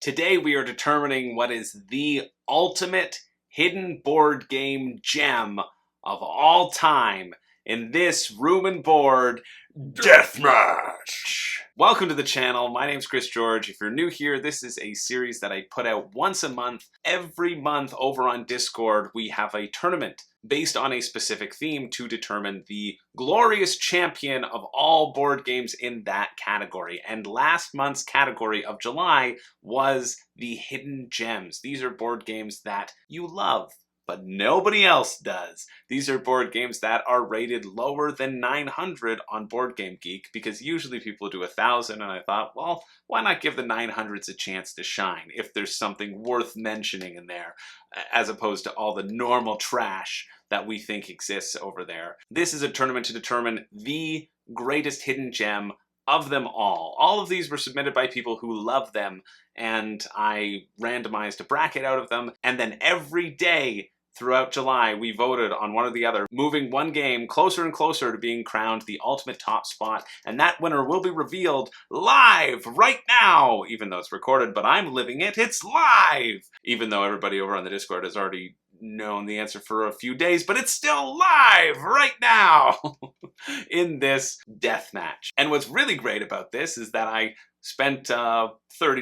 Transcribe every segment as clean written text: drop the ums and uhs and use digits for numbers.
Today we are determining what is the ultimate hidden board game gem of all time in this room and board Deathmatch! Welcome to the channel. My name's Chris George. If you're new here, this is a series that I put out once a month. Every month over on Discord, we have a tournament based on a specific theme to determine the glorious champion of all board games in that category. And last month's category of July was the hidden gems. These are board games that you love, but nobody else does. These are board games that are rated lower than 900 on Board Game Geek, because usually people do 1,000, and I thought, well, why not give the 900s a chance to shine if there's something worth mentioning in there, as opposed to all the normal trash that we think exists over there. This is a tournament to determine the greatest hidden gem of them all. All of these were submitted by people who love them, and I randomized a bracket out of them, and then every day throughout July, we voted on one or the other, moving one game closer and closer to being crowned the ultimate top spot, and that winner will be revealed live right now, even though it's recorded, but I'm living it, it's live! Even though everybody over on the Discord has already known the answer for a few days, but it's still live right now in this death match. And what's really great about this is that I spent 30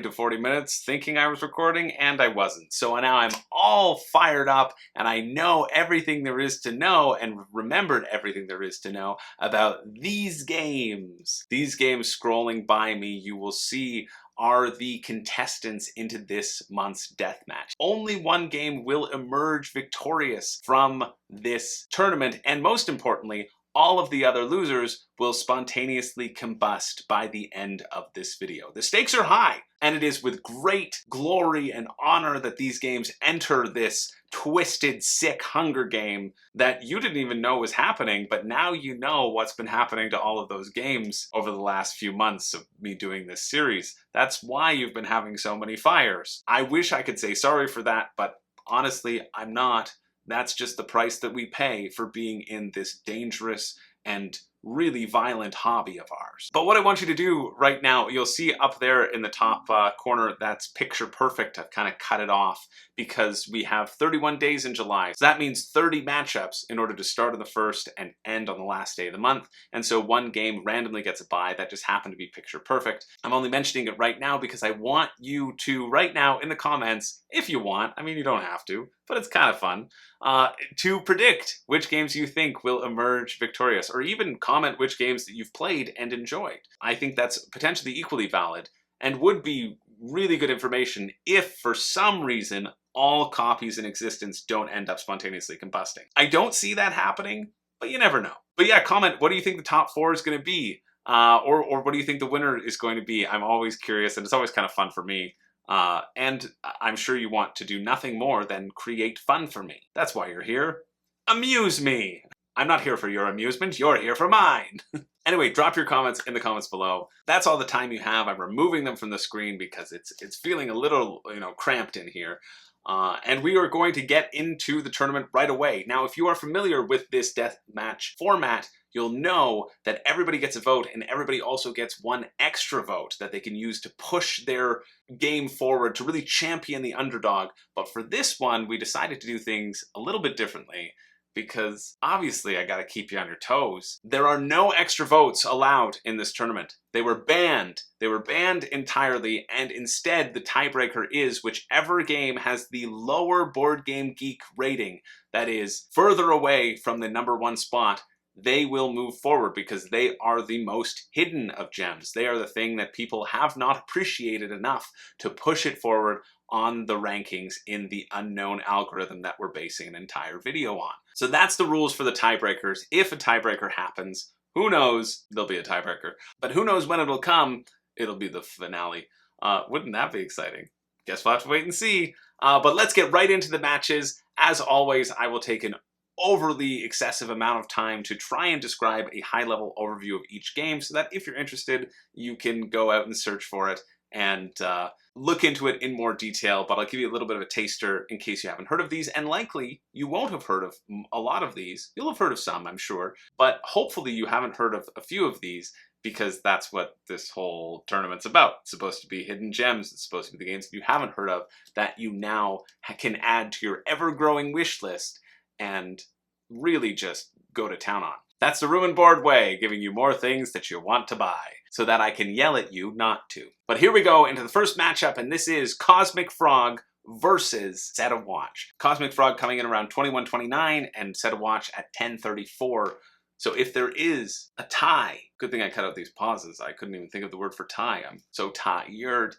to 40 minutes thinking I was recording, and I wasn't. So now I'm all fired up, and I know everything there is to know, and remembered everything there is to know about these games. These games scrolling by me, you will see, are the contestants into this month's death match. Only one game will emerge victorious from this tournament, and most importantly, all of the other losers will spontaneously combust by the end of this video. The stakes are high, and it is with great glory and honor that these games enter this twisted, sick Hunger Game that you didn't even know was happening, but now you know what's been happening to all of those games over the last few months of me doing this series. That's why you've been having so many fires. I wish I could say sorry for that, but honestly, I'm not. That's just the price that we pay for being in this dangerous and really violent hobby of ours. But what I want you to do right now, you'll see up there in the top corner, that's picture perfect. I've kind of cut it off because we have 31 days in July. So that means 30 matchups in order to start on the first and end on the last day of the month. And so one game randomly gets a bye. That just happened to be picture perfect. I'm only mentioning it right now because I want you to, right now in the comments, if you want, I mean, you don't have to, but it's kind of fun, to predict which games you think will emerge victorious, or even comment which games that you've played and enjoyed. I think that's potentially equally valid and would be really good information if, for some reason, all copies in existence don't end up spontaneously combusting. I don't see that happening, but you never know. But yeah, comment, what do you think the top 4 is going to be? Or what do you think the winner is going to be? I'm always curious, and it's always kind of fun for me. And I'm sure you want to do nothing more than create fun for me. That's why you're here. Amuse me! I'm not here for your amusement, you're here for mine! Anyway, drop your comments in the comments below. That's all the time you have. I'm removing them from the screen because it's feeling a little, cramped in here. And we are going to get into the tournament right away. Now, if you are familiar with this deathmatch format, you'll know that everybody gets a vote, and everybody also gets one extra vote that they can use to push their game forward, to really champion the underdog. But for this one, we decided to do things a little bit differently, because obviously I gotta keep you on your toes. There are no extra votes allowed in this tournament. They were banned. They were banned entirely, and instead the tiebreaker is whichever game has the lower Board Game Geek rating, that is further away from the #1 spot, they will move forward because they are the most hidden of gems. They are the thing that people have not appreciated enough to push it forward on the rankings in the unknown algorithm that we're basing an entire video on. So that's the rules for the tiebreakers. If a tiebreaker happens, who knows, there'll be a tiebreaker. But who knows when it'll come, it'll be the finale. Wouldn't that be exciting? Guess we'll have to wait and see. But let's get right into the matches. As always, I will take an overly excessive amount of time to try and describe a high-level overview of each game so that if you're interested, you can go out and search for it and look into it in more detail, but I'll give you a little bit of a taster in case you haven't heard of these, and likely you won't have heard of a lot of these. You'll have heard of some, I'm sure, but hopefully you haven't heard of a few of these, because that's what this whole tournament's about. It's supposed to be hidden gems. It's supposed to be the games that you haven't heard of that you now can add to your ever-growing wish list and really just go to town on. That's the room and board way, giving you more things that you want to buy, so that I can yell at you not to. But here we go into the first matchup, and this is Cosmic Frog versus Set of Watch. Cosmic Frog coming in around 21.29 and Set of Watch at 10.34. So if there is a tie, good thing I cut out these pauses. I couldn't even think of the word for tie. I'm so tired.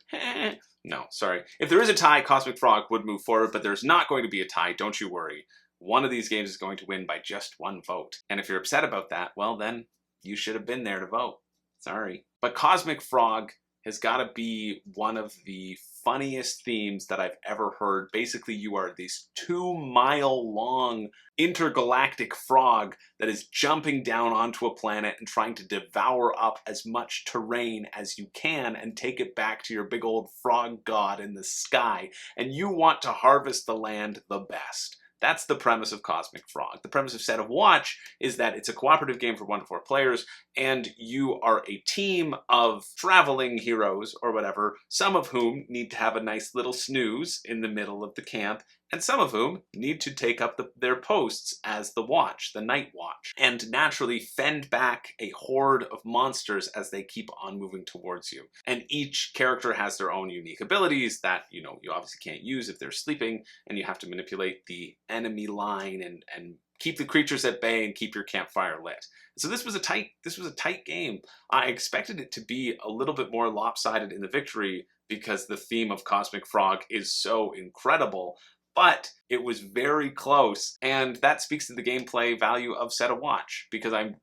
No, sorry. If there is a tie, Cosmic Frog would move forward, but there's not going to be a tie, don't you worry. One of these games is going to win by just one vote. And if you're upset about that, well then, you should have been there to vote. Sorry. But Cosmic Frog has got to be one of the funniest themes that I've ever heard. Basically, you are this 2-mile-long intergalactic frog that is jumping down onto a planet and trying to devour up as much terrain as you can and take it back to your big old frog god in the sky. And you want to harvest the land the best. That's the premise of Cosmic Frog. The premise of Set of Watch is that it's a cooperative game for 1 to 4 players, and you are a team of traveling heroes, or whatever, some of whom need to have a nice little snooze in the middle of the camp, and some of whom need to take up their posts as the Watch, the Night Watch, and naturally fend back a horde of monsters as they keep on moving towards you. And each character has their own unique abilities that, you obviously can't use if they're sleeping, and you have to manipulate the enemy line and keep the creatures at bay and keep your campfire lit. So this was a tight game. I expected it to be a little bit more lopsided in the victory because the theme of Cosmic Frog is so incredible, but it was very close, and that speaks to the gameplay value of Set of Watch, because I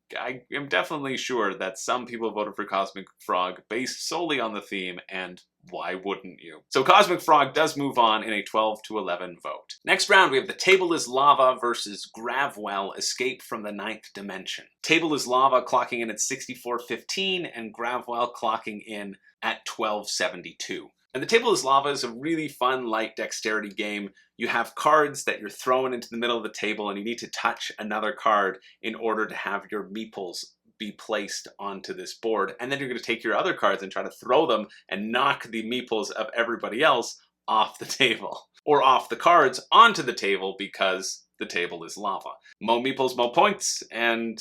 am definitely sure that some people voted for Cosmic Frog based solely on the theme, and why wouldn't you? So Cosmic Frog does move on in a 12-11 vote. Next round, we have the Table is Lava versus Gravwell, Escape from the Ninth Dimension. Table is Lava clocking in at 64.15, and Gravwell clocking in at 12.72. And the Table is Lava is a really fun, light dexterity game. You have cards that you're throwing into the middle of the table, and you need to touch another card in order to have your meeples be placed onto this board. And then you're going to take your other cards and try to throw them and knock the meeples of everybody else off the table. Or off the cards onto the table, because the table is lava. Mo meeples, mo points, and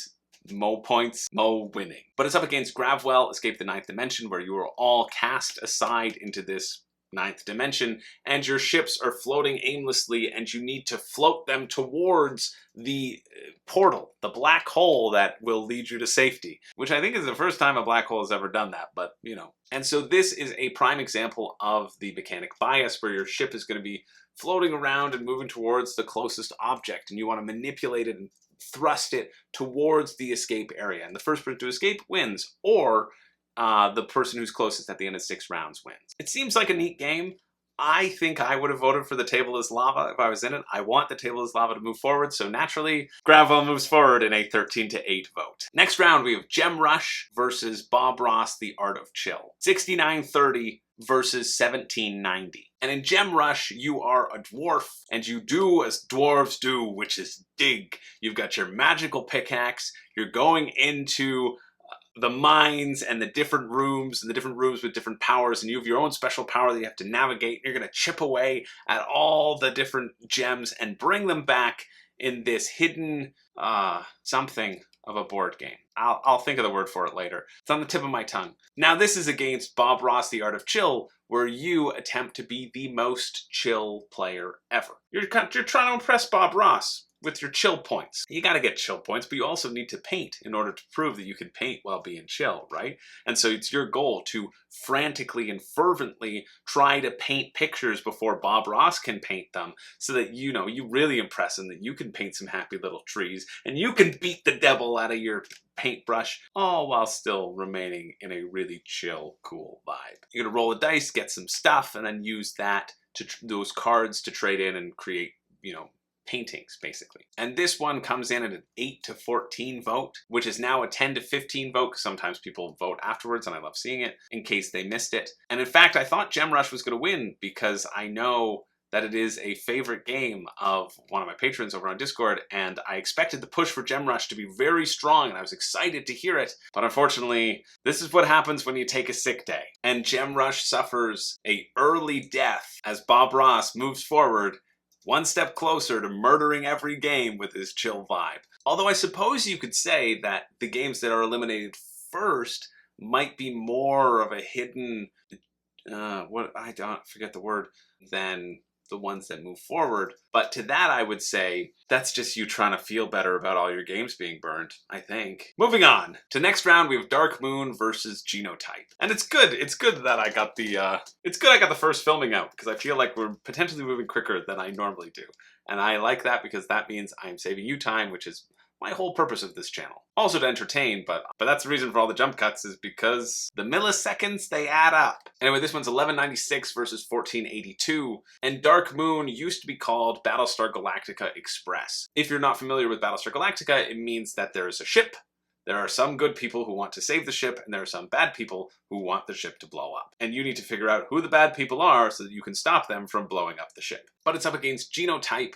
mo points, mo winning. But it's up against Gravwell, Escape the Ninth Dimension, where you are all cast aside into this ninth dimension, and your ships are floating aimlessly, and you need to float them towards the portal, the black hole that will lead you to safety, which I think is the first time a black hole has ever done that, but And so this is a prime example of the mechanic bias, where your ship is going to be floating around and moving towards the closest object, and you want to manipulate it and thrust it towards the escape area. And the first person to escape wins, or the person who's closest at the end of 6 rounds wins. It seems like a neat game. I think I would have voted for the Table is Lava if I was in it. I want the Table is Lava to move forward, so naturally, Gravwell moves forward in a 13-8 vote. Next round, we have Gem Rush versus Bob Ross, The Art of Chill. 69.30 versus 17.90. And in Gem Rush, you are a dwarf, and you do as dwarves do, which is dig. You've got your magical pickaxe, you're going into the mines and the different rooms with different powers, and you have your own special power that you have to navigate. You're going to chip away at all the different gems and bring them back in this hidden something of a board game. I'll think of the word for it later. It's on the tip of my tongue. Now this is against Bob Ross, The Art of Chill, where you attempt to be the most chill player ever. You're trying to impress Bob Ross with your chill points. You gotta get chill points, but you also need to paint in order to prove that you can paint while being chill, right? And so it's your goal to frantically and fervently try to paint pictures before Bob Ross can paint them, so that you really impress him, that you can paint some happy little trees, and you can beat the devil out of your paintbrush, all while still remaining in a really chill, cool vibe. You're gonna roll the dice, get some stuff, and then use those cards to trade in and create, paintings, basically. And this one comes in at an 8-14 vote, which is now a 10-15 vote, because sometimes people vote afterwards, and I love seeing it, in case they missed it. And in fact, I thought Gem Rush was going to win, because I know that it is a favorite game of one of my patrons over on Discord, and I expected the push for Gem Rush to be very strong, and I was excited to hear it. But unfortunately, this is what happens when you take a sick day. And Gem Rush suffers a early death as Bob Ross moves forward one step closer to murdering every game with his chill vibe. Although I suppose you could say that the games that are eliminated first might be more of a hidden, I don't forget the word, than the ones that move forward. But to that I would say, that's just you trying to feel better about all your games being burned, I think. Moving on to next round, we have Dark Moon versus Genotype. And it's good that I got the first filming out, because I feel like we're potentially moving quicker than I normally do. And I like that because that means I'm saving you time, which is my whole purpose of this channel. Also to entertain, but that's the reason for all the jump cuts, is because the milliseconds, they add up. Anyway, this one's 1196 versus 1482, and Dark Moon used to be called Battlestar Galactica Express. If you're not familiar with Battlestar Galactica, it means that there is a ship, there are some good people who want to save the ship, and there are some bad people who want the ship to blow up. And you need to figure out who the bad people are so that you can stop them from blowing up the ship. But it's up against Genotype,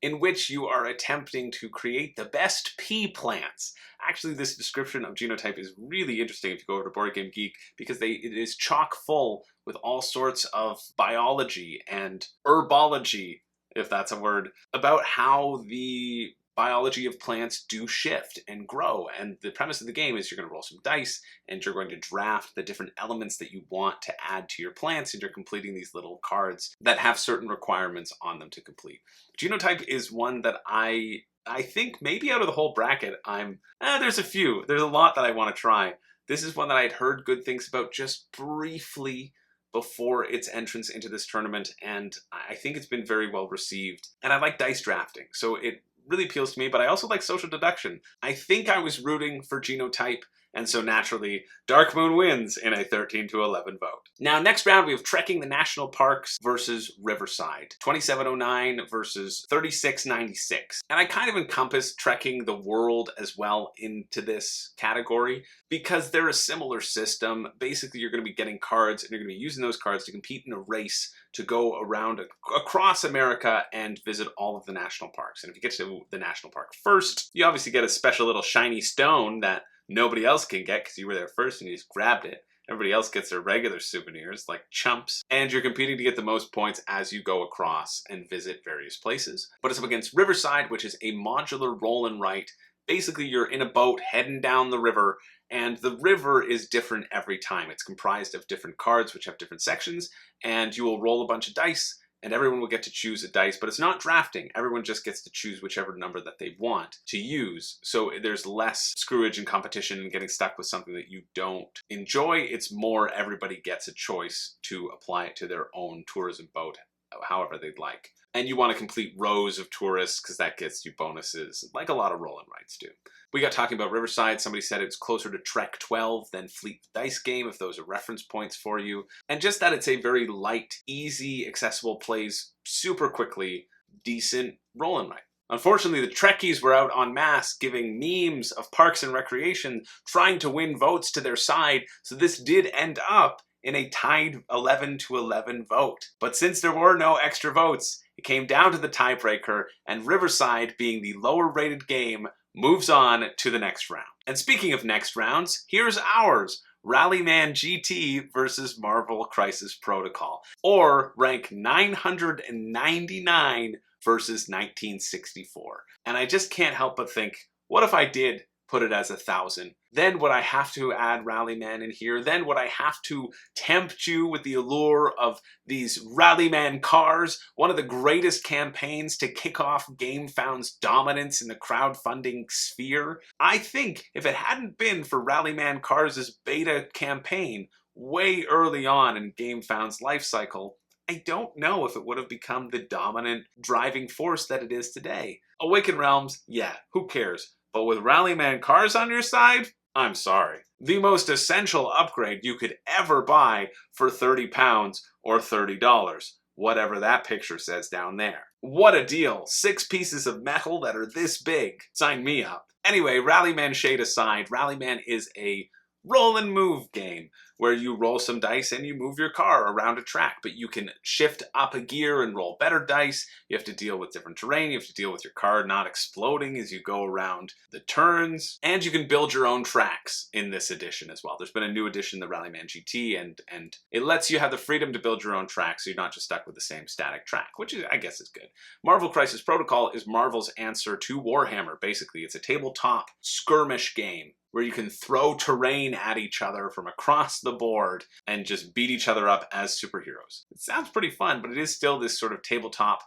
in which you are attempting to create the best pea plants. Actually, this description of Genotype is really interesting if you go over to Board Game Geek, because it is chock full with all sorts of biology and herbology, if that's a word, about how the biology of plants do shift and grow. And the premise of the game is you're going to roll some dice and you're going to draft the different elements that you want to add to your plants, and you're completing these little cards that have certain requirements on them to complete. Genotype is one that I think maybe out of the whole bracket, there's a lot that I want to try. This is one that I'd heard good things about just briefly before its entrance into this tournament, and I think it's been very well received. And I like dice drafting, so it really appeals to me, but I also like social deduction. I think I was rooting for Genotype, and so naturally, Dark Moon wins in a 13-11 vote. Now, next round, we have Trekking the National Parks versus Riverside. 2709 versus 3696. And I kind of encompass Trekking the World as well into this category, because they're a similar system. Basically, you're going to be getting cards, and you're going to be using those cards to compete in a race to go around across America and visit all of the national parks. And if you get to the national park first, you obviously get a special little shiny stone that nobody else can get because you were there first and you just grabbed it. Everybody else gets their regular souvenirs like chumps, and you're competing to get the most points as you go across and visit various places. But it's up against Riverside, which is a modular roll and write. Basically, you're in a boat heading down the river, and the river is different every time. It's comprised of different cards which have different sections, and you will roll a bunch of dice, and everyone will get to choose a dice, but it's not drafting. Everyone just gets to choose whichever number that they want to use. So there's less screwage and competition and getting stuck with something that you don't enjoy. It's more everybody gets a choice to apply it to their own tourism boat, however they'd like. And you want to complete rows of tourists because that gets you bonuses, like a lot of roll and rights do. We got talking about Riverside. Somebody said it's closer to Trek 12 than Fleet the Dice Game, if those are reference points for you. And just that it's a very light, easy, accessible, plays super quickly, decent roll and write. Unfortunately, the Trekkies were out en masse giving memes of Parks and Recreation, trying to win votes to their side, so this did end up in a tied 11-11 vote. But since there were no extra votes, it came down to the tiebreaker, and Riverside, being the lower rated game, moves on to the next round. And speaking of next rounds, here's ours. Rallyman GT versus Marvel Crisis Protocol. Or rank 999 versus 1964. And I just can't help but think, what if I did put it as 1,000? Then would I have to add Rallyman in here? Then would I have to tempt you with the allure of these Rallyman cars, one of the greatest campaigns to kick off GameFound's dominance in the crowdfunding sphere? I think if it hadn't been for Rallyman Cars' beta campaign way early on in GameFound's life cycle, I don't know if it would have become the dominant driving force that it is today. Awakened Realms, yeah, who cares? But with Rallyman Cars on your side, I'm sorry. The most essential upgrade you could ever buy for £30 or $30. Whatever that picture says down there. What a deal. 6 pieces of metal that are this big. Sign me up. Anyway, Rallyman shade aside, Rallyman is a roll and move game where you roll some dice and you move your car around a track, but you can shift up a gear and roll better dice. You have to deal with different terrain. You have to deal with your car not exploding as you go around the turns, and you can build your own tracks in this edition as well. There's been a new edition, the Rallyman GT, and it lets you have the freedom to build your own track, so you're not just stuck with the same static track, which is, I guess, is good. Marvel Crisis Protocol is Marvel's answer to Warhammer. Basically, it's a tabletop skirmish game where you can throw terrain at each other from across the board and just beat each other up as superheroes. It sounds pretty fun, but it is still this sort of tabletop,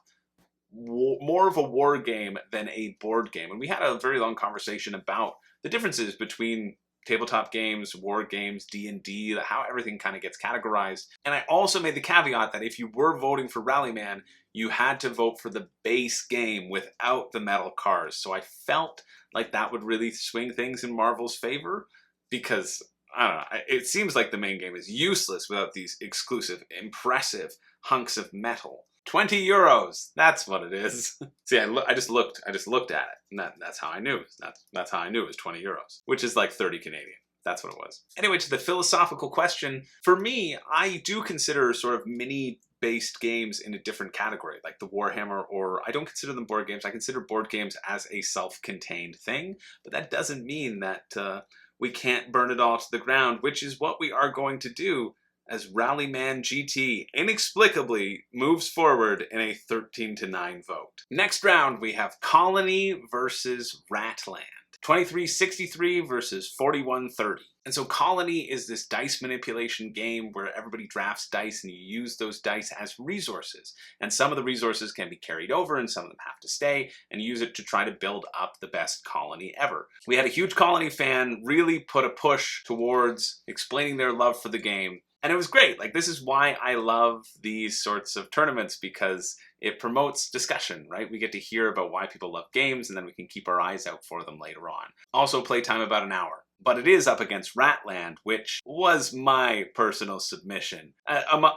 more of a war game than a board game. And we had a very long conversation about the differences between tabletop games, war games, D&D, how everything kind of gets categorized. And I also made the caveat that if you were voting for Rallyman, you had to vote for the base game without the metal cars. So I felt like that would really swing things in Marvel's favor, because, I don't know, it seems like the main game is useless without these exclusive, impressive hunks of metal. 20 euros, that's what it is. See, I just looked at it, and that's how I knew. That's how I knew it was 20 euros, which is like 30 Canadian. That's what it was. Anyway, to the philosophical question, for me, I do consider sort of mini-based games in a different category, like the Warhammer, or I don't consider them board games. I consider board games as a self-contained thing, but that doesn't mean that we can't burn it all to the ground, which is what we are going to do as Rallyman GT inexplicably moves forward in a 13-9 vote. Next round, we have Colony versus Ratland. 2363 versus 4130. And so Colony is this dice manipulation game where everybody drafts dice and you use those dice as resources. And some of the resources can be carried over and some of them have to stay, and use it to try to build up the best colony ever. We had a huge Colony fan really put a push towards explaining their love for the game. And it was great. Like, this is why I love these sorts of tournaments, because it promotes discussion, right? We get to hear about why people love games, and then we can keep our eyes out for them later on. Also, playtime about an hour. But it is up against Ratland, which was my personal submission,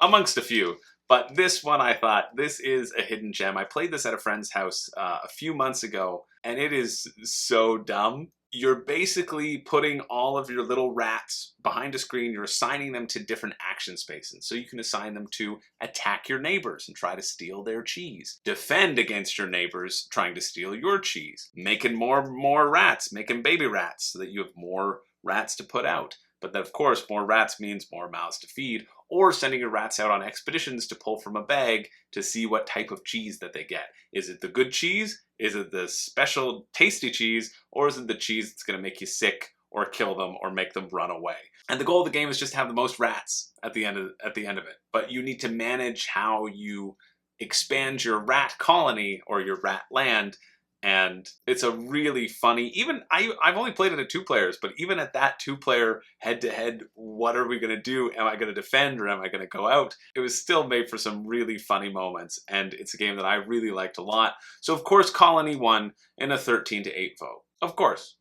amongst a few. But this one, I thought, this is a hidden gem. I played this at a friend's house a few months ago, and it is so dumb. You're basically putting all of your little rats behind a screen. You're assigning them to different action spaces. So you can assign them to attack your neighbors and try to steal their cheese. Defend against your neighbors trying to steal your cheese. Making more rats, making baby rats so that you have more rats to put out. But then, of course, more rats means more mouths to feed, or sending your rats out on expeditions to pull from a bag to see what type of cheese that they get. Is it the good cheese? Is it the special tasty cheese? Or is it the cheese that's going to make you sick or kill them or make them run away? And the goal of the game is just to have the most rats at the end of it. But you need to manage how you expand your rat colony or your rat land. And it's a really funny, even I've only played it at 2 players, but even at that 2-player head-to-head, what are we going to do? Am I going to defend or am I going to go out? It was still made for some really funny moments, and it's a game that I really liked a lot. So of course Colony won in a 13-8 vote. Of course.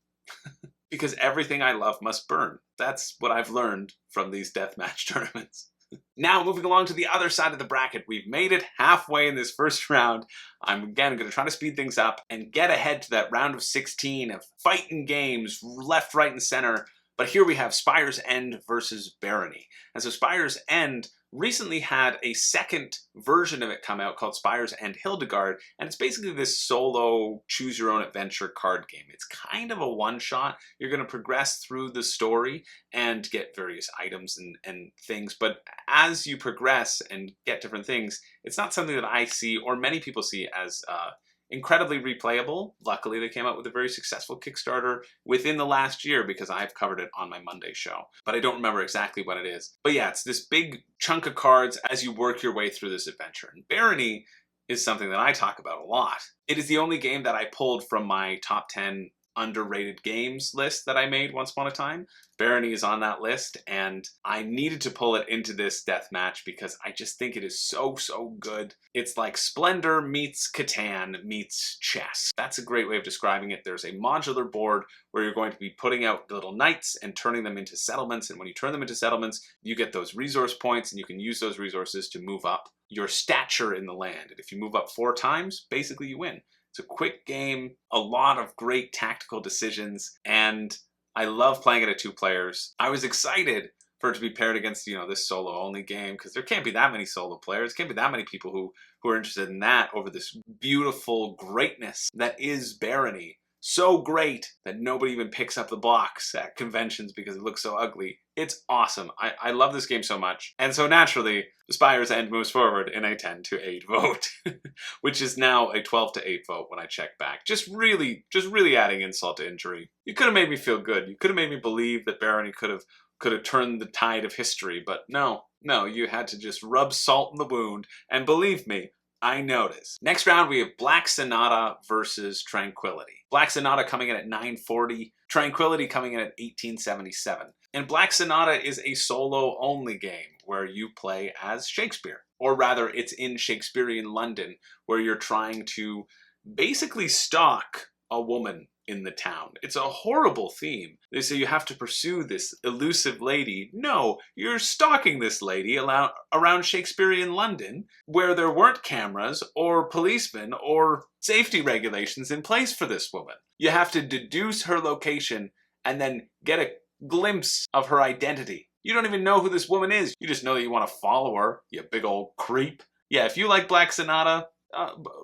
Because everything I love must burn. That's what I've learned from these deathmatch tournaments. Now, moving along to the other side of the bracket, we've made it halfway in this first round. I'm again going to try to speed things up and get ahead to that round of 16 of fighting games, left, right, and center. But here we have Spire's End versus Barony. And so Spire's End recently had a second version of it come out called Spire's End Hildegard, and it's basically this solo choose-your-own-adventure card game. It's kind of a one-shot. You're going to progress through the story and get various items and things, but as you progress and get different things, it's not something that I see, or many people see, as incredibly replayable. Luckily, they came out with a very successful Kickstarter within the last year, because I've covered it on my Monday show. But I don't remember exactly what it is. But yeah, it's this big chunk of cards as you work your way through this adventure. And Barony is something that I talk about a lot. It is the only game that I pulled from my top 10 underrated games list that I made once upon a time. Barony is on that list, and I needed to pull it into this death match because I just think it is so good. It's like Splendor meets Catan meets chess. That's a great way of describing it. There's a modular board where you're going to be putting out little knights and turning them into settlements, and when you turn them into settlements, you get those resource points, and you can use those resources to move up your stature in the land. And if you move up 4 times, basically you win. It's a quick game, a lot of great tactical decisions, and I love playing it at 2 players. I was excited for it to be paired against, this solo-only game, because there can't be that many solo players, can't be that many people who are interested in that over this beautiful greatness that is Barony. So great that nobody even picks up the box at conventions because it looks so ugly. It's awesome. I love this game so much. And so naturally, the Spire's End moves forward in a 10-8 vote, which is now a 12-8 vote when I check back. Just really adding insult to injury. You could have made me feel good. You could have made me believe that Barony could have turned the tide of history, but no, you had to just rub salt in the wound, and believe me, I noticed. Next round, we have Black Sonata versus Tranquility. Black Sonata coming in at 940, Tranquility coming in at 1877. And Black Sonata is a solo-only game where you play as Shakespeare. Or rather, it's in Shakespearean London, where you're trying to basically stalk a woman in the town. It's a horrible theme. They say you have to pursue this elusive lady. No, you're stalking this lady around Shakespearean London, where there weren't cameras or policemen or safety regulations in place for this woman. You have to deduce her location and then get a glimpse of her identity. You don't even know who this woman is. You just know that you want to follow her, you big old creep. Yeah, if you like Black Sonata,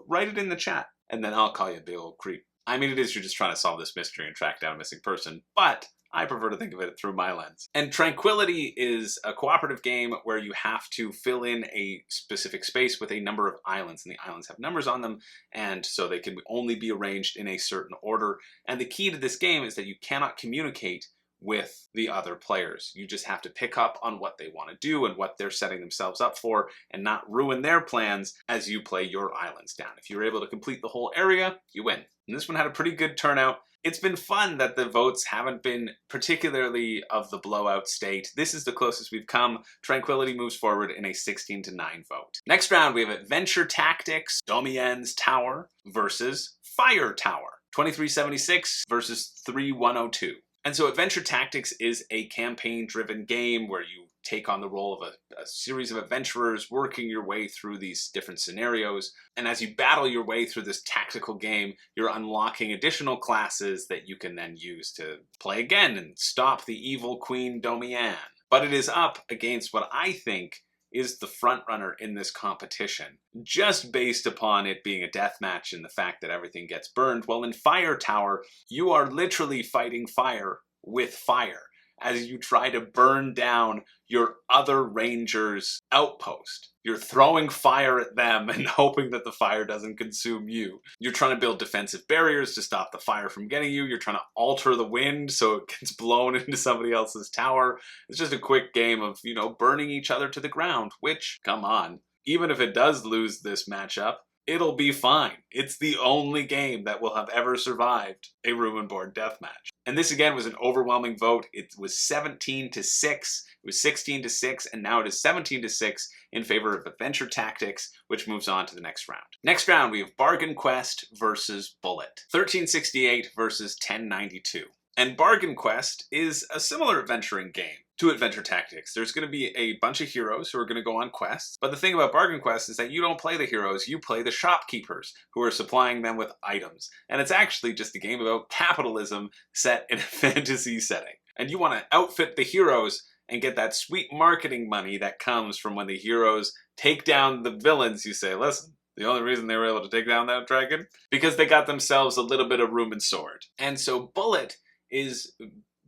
write it in the chat, and then I'll call you a big old creep. I mean, it is you're just trying to solve this mystery and track down a missing person, but I prefer to think of it through my lens. And Tranquility is a cooperative game where you have to fill in a specific space with a number of islands, and the islands have numbers on them, and so they can only be arranged in a certain order. And the key to this game is that you cannot communicate with the other players. You just have to pick up on what they want to do and what they're setting themselves up for and not ruin their plans as you play your islands down. If you're able to complete the whole area, you win. And this one had a pretty good turnout. It's been fun that the votes haven't been particularly of the blowout state. This is the closest we've come. Tranquility moves forward in a 16-9 vote. Next round, we have Adventure Tactics, Domianne's Tower versus Fire Tower. 2376 versus 3102. And so Adventure Tactics is a campaign-driven game where you take on the role of a series of adventurers working your way through these different scenarios. And as you battle your way through this tactical game, you're unlocking additional classes that you can then use to play again and stop the evil Queen Domianne. But it is up against what I think is the frontrunner in this competition, just based upon it being a deathmatch and the fact that everything gets burned. Well, in Fire Tower, you are literally fighting fire with fire as you try to burn down your other ranger's outpost. You're throwing fire at them and hoping that the fire doesn't consume you. You're trying to build defensive barriers to stop the fire from getting you. You're trying to alter the wind so it gets blown into somebody else's tower. It's just a quick game of, burning each other to the ground, which, come on, even if it does lose this matchup, it'll be fine. It's the only game that will have ever survived a room and board deathmatch. And this again was an overwhelming vote. It was 17-6, it was 16-6, and now it is 17-6 in favor of Adventure Tactics, which moves on to the next round. Next round, we have Bargain Quest versus Bullet. 1368 versus 1092. And Bargain Quest is a similar adventuring game to Adventure Tactics. There's going to be a bunch of heroes who are going to go on quests. But the thing about Bargain Quest is that you don't play the heroes, you play the shopkeepers who are supplying them with items. And it's actually just a game about capitalism set in a fantasy setting. And you want to outfit the heroes and get that sweet marketing money that comes from when the heroes take down the villains. You say, listen, the only reason they were able to take down that dragon? Because they got themselves a little bit of room and sword. And so Bullet is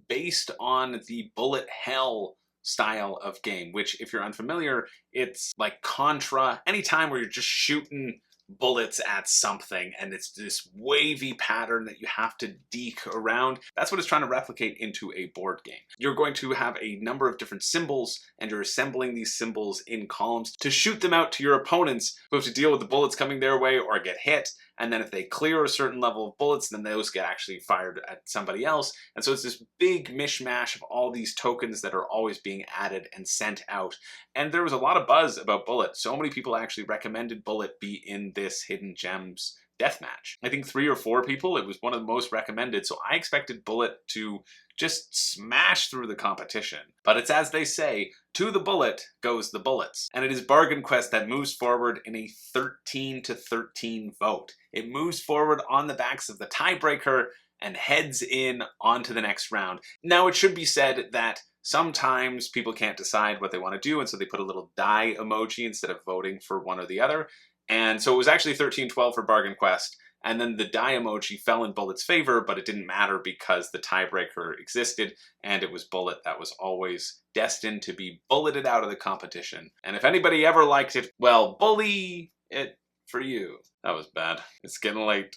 based on the bullet hell style of game, which, if you're unfamiliar, it's like Contra, any time where you're just shooting bullets at something and it's this wavy pattern that you have to deke around. That's what it's trying to replicate into a board game. You're going to have a number of different symbols and you're assembling these symbols in columns to shoot them out to your opponents who have to deal with the bullets coming their way or get hit. And then if they clear a certain level of bullets, then those get actually fired at somebody else. And so it's this big mishmash of all these tokens that are always being added and sent out. And there was a lot of buzz about Bullet. So many people actually recommended Bullet be in this Hidden Gems deathmatch. I think 3 or 4 people, it was one of the most recommended. So I expected Bullet to just smash through the competition. But it's as they say, to the bullet goes the bullets. And it is Bargain Quest that moves forward in a 13-13 vote. It moves forward on the backs of the tiebreaker and heads in onto the next round. Now, it should be said that sometimes people can't decide what they want to do, and so they put a little die emoji instead of voting for one or the other. And so it was actually 13-12 for Bargain Quest, and then the die emoji fell in Bullet's favor, but it didn't matter because the tiebreaker existed, and it was Bullet that was always destined to be bulleted out of the competition. And if anybody ever liked it, well, bully it for you. That was bad. It's getting late.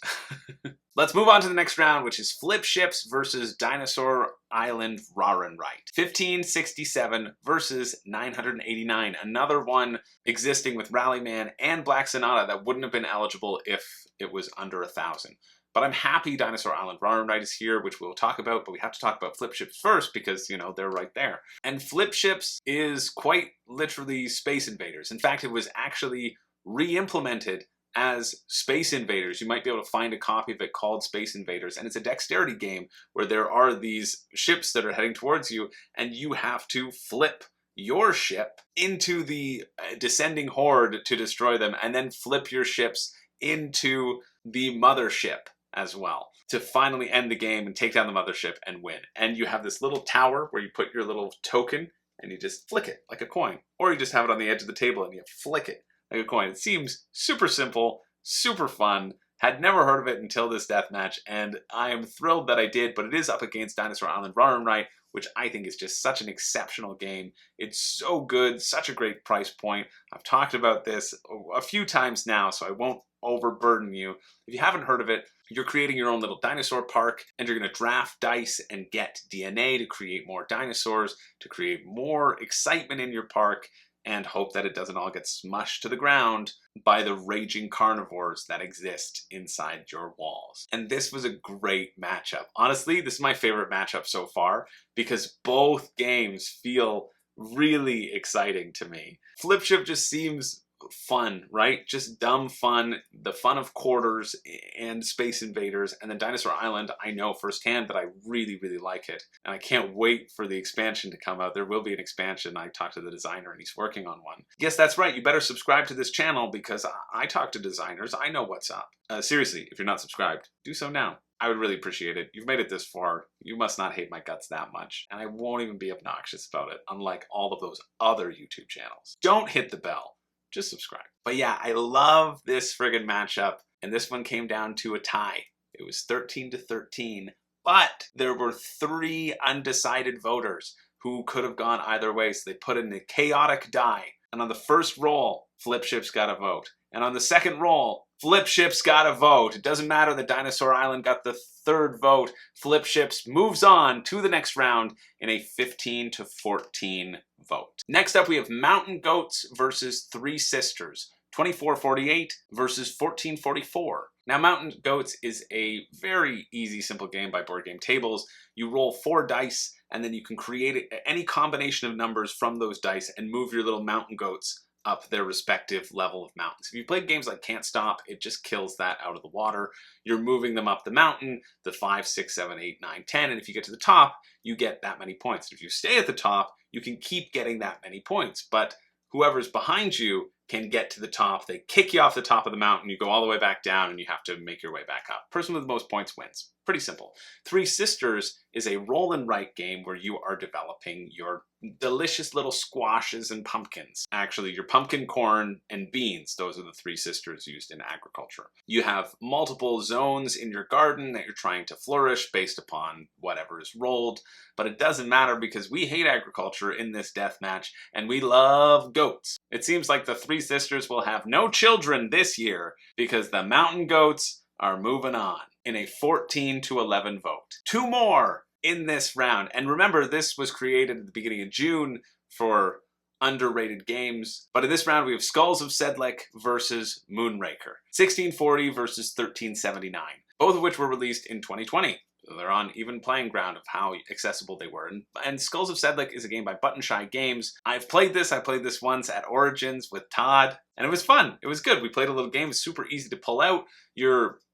Let's move on to the next round, which is Flip Ships versus Dinosaur Island Rawr. 1567 versus 989. Another one existing with Rallyman and Black Sonata that wouldn't have been eligible if it was under 1,000. But I'm happy Dinosaur Island Rawr is here, which we'll talk about, but we have to talk about Flip Ships first because, you know, they're right there. And Flip Ships is quite literally Space Invaders. In fact, it was actually re-implemented as Space Invaders. You might be able to find a copy of it called Space Invaders, and it's a dexterity game where there are these ships that are heading towards you, and you have to flip your ship into the descending horde to destroy them, and then flip your ships into the mothership as well to finally end the game and take down the mothership and win. And you have this little tower where you put your little token and you just flick it like a coin, or you just have it on the edge of the table and you flick it like a coin. It seems super simple, super fun. Had never heard of it until this deathmatch, and I am thrilled that I did, but it is up against Dinosaur Island Rawr, which I think is just such an exceptional game. It's so good, such a great price point. I've talked about this a few times now, so I won't overburden you. If you haven't heard of it, you're creating your own little dinosaur park, and you're going to draft dice and get DNA to create more dinosaurs, to create more excitement in your park, and hope that it doesn't all get smushed to the ground by the raging carnivores that exist inside your walls. And this was a great matchup. Honestly, this is my favorite matchup so far because both games feel really exciting to me. Flip Ship just seems fun, right? Just dumb fun, the fun of quarters and Space Invaders. And then Dinosaur Island, I know firsthand that I really, really like it. And I can't wait for the expansion to come out. There will be an expansion. I talked to the designer and he's working on one. Yes, that's right. You better subscribe to this channel because I talk to designers. I know what's up. Seriously, if you're not subscribed, do so now. I would really appreciate it. You've made it this far. You must not hate my guts that much. And I won't even be obnoxious about it, unlike all of those other YouTube channels. Don't hit the bell. Just subscribe. But yeah, I love this friggin' matchup, and this one came down to a tie. It was 13-13, but there were 3 undecided voters who could have gone either way, so they put in a chaotic die. And on the first roll, Flip Ships got a vote. And on the second roll, Flip Ships got a vote. It doesn't matter that Dinosaur Island got the 3rd vote. Flip Ships moves on to the next round in a 15-14 vote. Next up, we have Mountain Goats versus 3 Sisters. 24-48 versus 14-44. Now, Mountain Goats is a very easy, simple game by Board Game Tables. You roll 4 dice, and then you can create any combination of numbers from those dice and move your little mountain goats up their respective level of mountains. If you play games like Can't Stop, it just kills that out of the water. You're moving them up the mountain, the 5, 6, 7, 8, 9, 10, and if you get to the top, you get that many points. If you stay at the top, you can keep getting that many points, but whoever's behind you can get to the top. They kick you off the top of the mountain, you go all the way back down, and you have to make your way back up. Person with the most points wins. Pretty simple. 3 Sisters is a roll and write game where you are developing your delicious little squashes and pumpkins. Actually, your pumpkin, corn, and beans. Those are the 3 sisters used in agriculture. You have multiple zones in your garden that you're trying to flourish based upon whatever is rolled, but it doesn't matter because we hate agriculture in this deathmatch, and we love goats. It seems like the 3 sisters will have no children this year because the mountain goats are moving on in a 14-11 vote. 2 more in this round. And remember, this was created at the beginning of June for underrated games. But in this round, we have Skulls of Sedlec versus Monrakers. 1640 versus 1379. Both of which were released in 2020. So they're on even playing ground of how accessible they were. And Skulls of Sedlec is a game by Button Shy Games. I've played this. I played this once at Origins with Todd, and it was fun. It was good. We played a little game. It's super easy to pull out.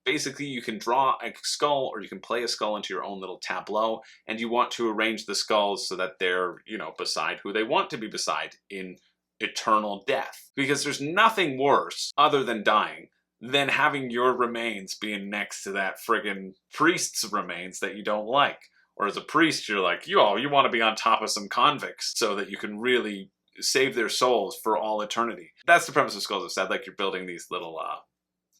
Basically, you can draw a skull or you can play a skull into your own little tableau, and you want to arrange the skulls so that they're, beside who they want to be beside in eternal death. Because there's nothing worse, other than dying, than having your remains being next to that friggin' priest's remains that you don't like. Or as a priest, you're like, you want to be on top of some convicts so that you can really save their souls for all eternity. That's the premise of Skulls of Sedlec. You're building these little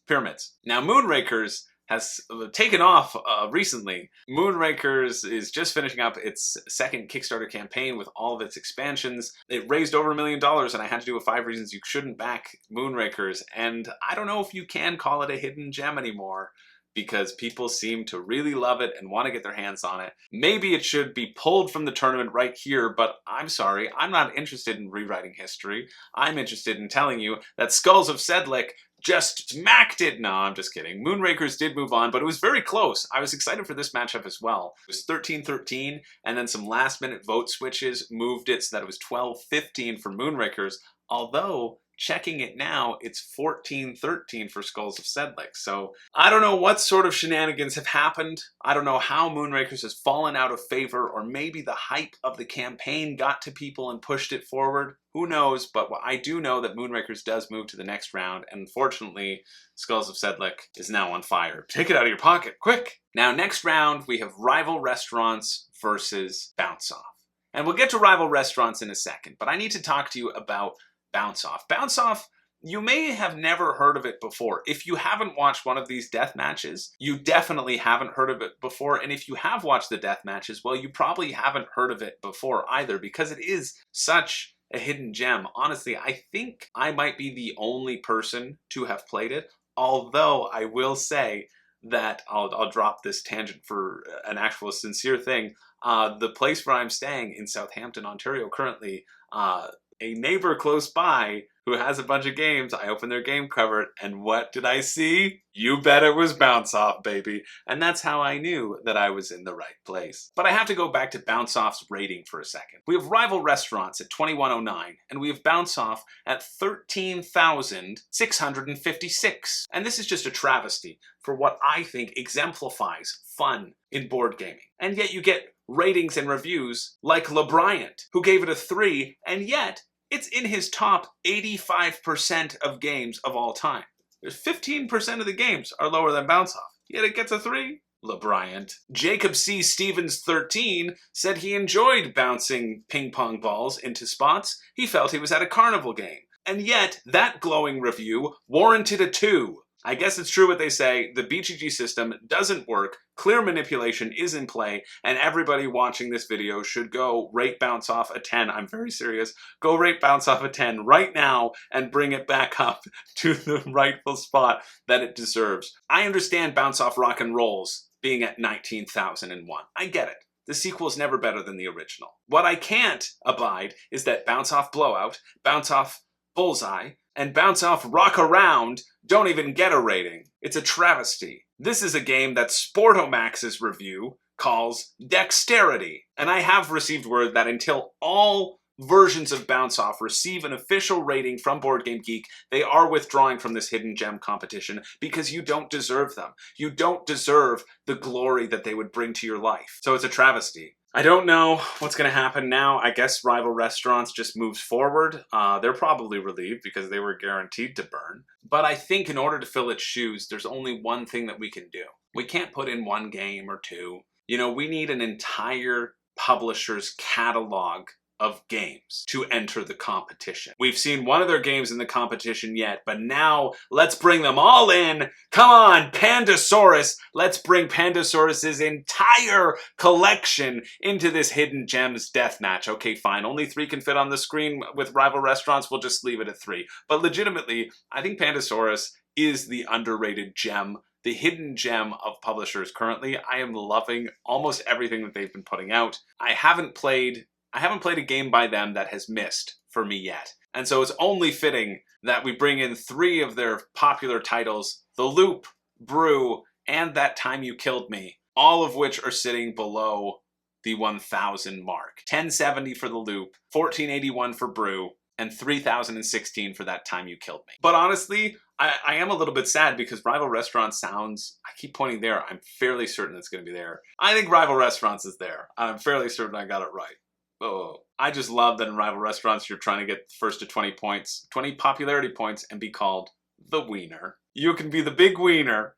pyramids. Now, Monrakers has taken off recently. Monrakers is just finishing up its second Kickstarter campaign with all of its expansions. It raised over $1 million, and I had to do a 5 reasons you shouldn't back Monrakers. And I don't know if you can call it a hidden gem anymore, because people seem to really love it and want to get their hands on it. Maybe it should be pulled from the tournament right here, but I'm sorry, I'm not interested in rewriting history. I'm interested in telling you that Skulls of Sedlec just smacked it. No, I'm just kidding. Monrakers did move on, but it was very close. I was excited for this matchup as well. It was 13-13, and then some last-minute vote switches moved it so that it was 12-15 for Monrakers, although checking it now, it's 14-13 for Skulls of Sedlec. So I don't know what sort of shenanigans have happened. I don't know how Monrakers has fallen out of favor, or maybe the hype of the campaign got to people and pushed it forward. Who knows? But I do know that Monrakers does move to the next round, and unfortunately, Skulls of Sedlec is now on fire. Take it out of your pocket, quick! Now, next round, we have Rival Restaurants versus Bounce Off. And we'll get to Rival Restaurants in a second, but I need to talk to you about Bounce Off. Bounce Off, you may have never heard of it before. If you haven't watched one of these death matches, you definitely haven't heard of it before. And if you have watched the death matches, well, you probably haven't heard of it before either, because it is such a hidden gem. Honestly, I think I might be the only person to have played it, although I will say that I'll drop this tangent for an actual sincere thing. The place where I'm staying in Southampton, Ontario currently, a neighbor close by who has a bunch of games, I opened their game cupboard, and what did I see? You bet it was Bounce Off, baby. And that's how I knew that I was in the right place. But I have to go back to Bounce Off's rating for a second. We have Rival Restaurants at 2109, and we have Bounce Off at 13,656. And this is just a travesty for what I think exemplifies fun in board gaming. And yet you get ratings and reviews like LeBryant, who gave it a 3, and yet it's in his top 85% of games of all time. There's 15% of the games are lower than Bounce Off, yet it gets a 3. LeBryant. Jacob C. Stevens 13 said he enjoyed bouncing ping pong balls into spots. He felt he was at a carnival game. And yet, that glowing review warranted a 2. I guess it's true what they say, the BGG system doesn't work, clear manipulation is in play, and everybody watching this video should go rate Bounce Off a 10. I'm very serious. Go rate Bounce Off a 10 right now and bring it back up to the rightful spot that it deserves. I understand Bounce Off Rock and Rolls being at 19,001. I get it. The sequel is never better than the original. What I can't abide is that Bounce Off Blowout, Bounce Off Bullseye, and Bounce Off Rock Around don't even get a rating. It's a travesty. This is a game that Sportomax's review calls Dexterity. And I have received word that until all versions of Bounce Off receive an official rating from Board Game Geek, they are withdrawing from this hidden gem competition because you don't deserve them. You don't deserve the glory that they would bring to your life. So it's a travesty. I don't know what's going to happen now. I guess Rival Restaurants just moves forward. They're probably relieved because they were guaranteed to burn. But I think in order to fill its shoes, there's only one thing that we can do. We can't put in one game or two. You know, we need an entire publisher's catalog of games to enter the competition. We've seen one of their games in the competition yet, but now let's bring them all in. Come on, Pandasaurus. Let's bring Pandasaurus's entire collection into this Hidden Gems deathmatch. Okay, fine. Only 3 can fit on the screen with Rival Restaurants. We'll just leave it at 3. But legitimately, I think Pandasaurus is the underrated gem, the hidden gem of publishers currently. I am loving almost everything that they've been putting out. I haven't played a game by them that has missed for me yet. And so it's only fitting that we bring in 3 of their popular titles, The Loop, Brew, and That Time You Killed Me, all of which are sitting below the 1,000 mark. 1070 for The Loop, 1481 for Brew, and 3,016 for That Time You Killed Me. But honestly, I am a little bit sad because Rival Restaurants sounds, I keep pointing there, I'm fairly certain it's going to be there. I think Rival Restaurants is there. I'm fairly certain I got it right. Oh, I just love that in Rival Restaurants you're trying to get first to 20 points, 20 popularity points, and be called the wiener. You can be the big wiener.